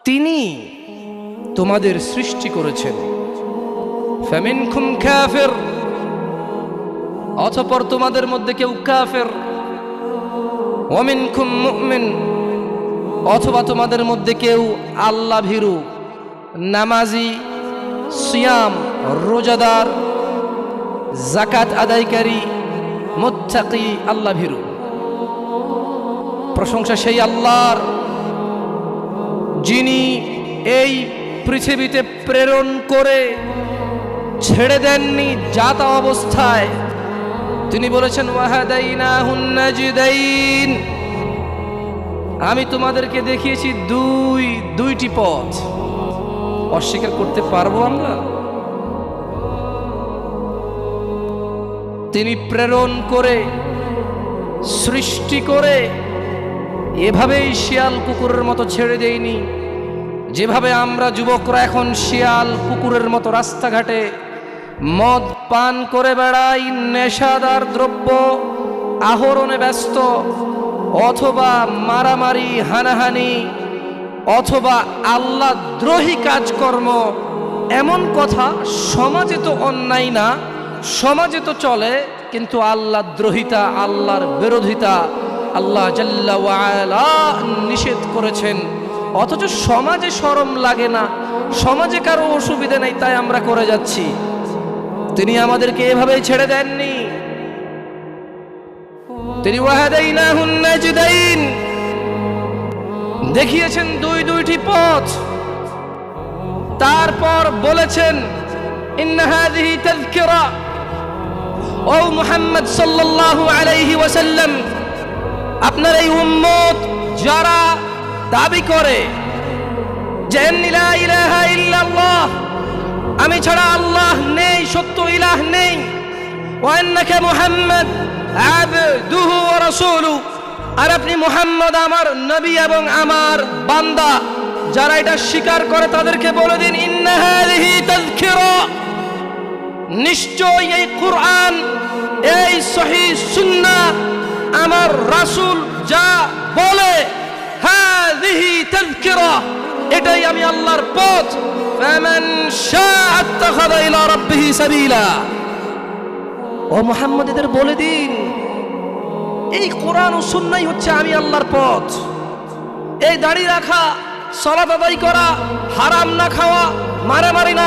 তিনি তোমাদের সৃষ্টি করেছেন। ফামিনকুম কাফির, অতঃপর তোমাদের মধ্যে কেউ কাফের। ওয়া মিনকুম মুমিন, অথবা তোমাদের মধ্যে কেউ আল্লাহ ভীরু, নামাজি, সিয়াম রোজাদার, যাকাত আদায়কারী, মুত্তাকি, আল্লাহ ভীরু। প্রশংসা সেই আল্লাহর যিনি এই পৃথিবীতে প্রেরণ করে ছেড়ে দেননি জাতা অবস্থায়। তিনি বলেছেন ওয়াহাদাইনাহুন নাজদাইন, আমি তোমাদেরকে দেখিয়েছি দুইটি পথ। অস্বীকার করতে পারবো আমরা? তিনি প্রেরণ করে সৃষ্টি করে এভাবেই শিয়াল কুকুরের মতো ছেড়ে দেয়নি, যেভাবে আমরা যুবকরা এখন শিয়াল কুকুরের মতো রাস্তাঘাটে মদ পান করে বেড়াই, নেশাদার দ্রব্য আহরণে ব্যস্ত, অথবা মারামারি হানাহানি, অথবা আল্লাহ দ্রোহী কাজকর্ম। এমন কথা সমাজে তো অন্যায় না, সমাজে তো চলে, কিন্তু আল্লাহ দ্রোহিতা, আল্লাহর বিরোধিতা আল্লাহ জাল্লা ওয়া আলা নিষেধ করেছেন। অথচ সমাজে শরম লাগে না, সমাজে কারো অসুবিধা নেই, তাই আমরা করে যাচ্ছি। তিনি আমাদেরকে এভাবেই ছেড়ে দেননি। তিনি ওয়াহাদাইনাহুন নাজদাইন দেখিয়েছেন দুইটি পথ। তারপর বলেছেন ইন্না হাযিহি তাযকিরা, ও মুহাম্মদ সাল্লাল্লাহু আলাইহি ওয়াসাল্লাম, আপনার এই উম্মত যারা দাবি করে যে লা ইলাহা ইল্লাল্লাহ, আমি ছাড়া আল্লাহ নেই, সত্য ইলাহ নেই, ওয়া আন্নাকা মুহাম্মদ আবদুহু ওয়া রাসূলুহু, আর আপনি মুহাম্মদ আমার নবী এবং আমার বান্দা, যারা এটা স্বীকার করে তাদেরকে বলে দিন ইন্না হাযিহি তাযকিরা, নিশ্চয় এই কুরআন, এই সহিহ সুন্নাহ, আমার রাসূল যা বলে, হাযিহি তাযকিরা, এটাই আমি আল্লাহর পথ। ফামান শাআ আত্তাখাযা ইলা রাব্বিহি সাবিলা। ও মুহাম্মদ, এদের বলে দিন এই কোরআন ও সুন্নাহই হচ্ছে আমি আল্লাহর পথ। এই দাড়ি রাখা, সালাত আদায় করা, হারাম না খাওয়া, মারামারি না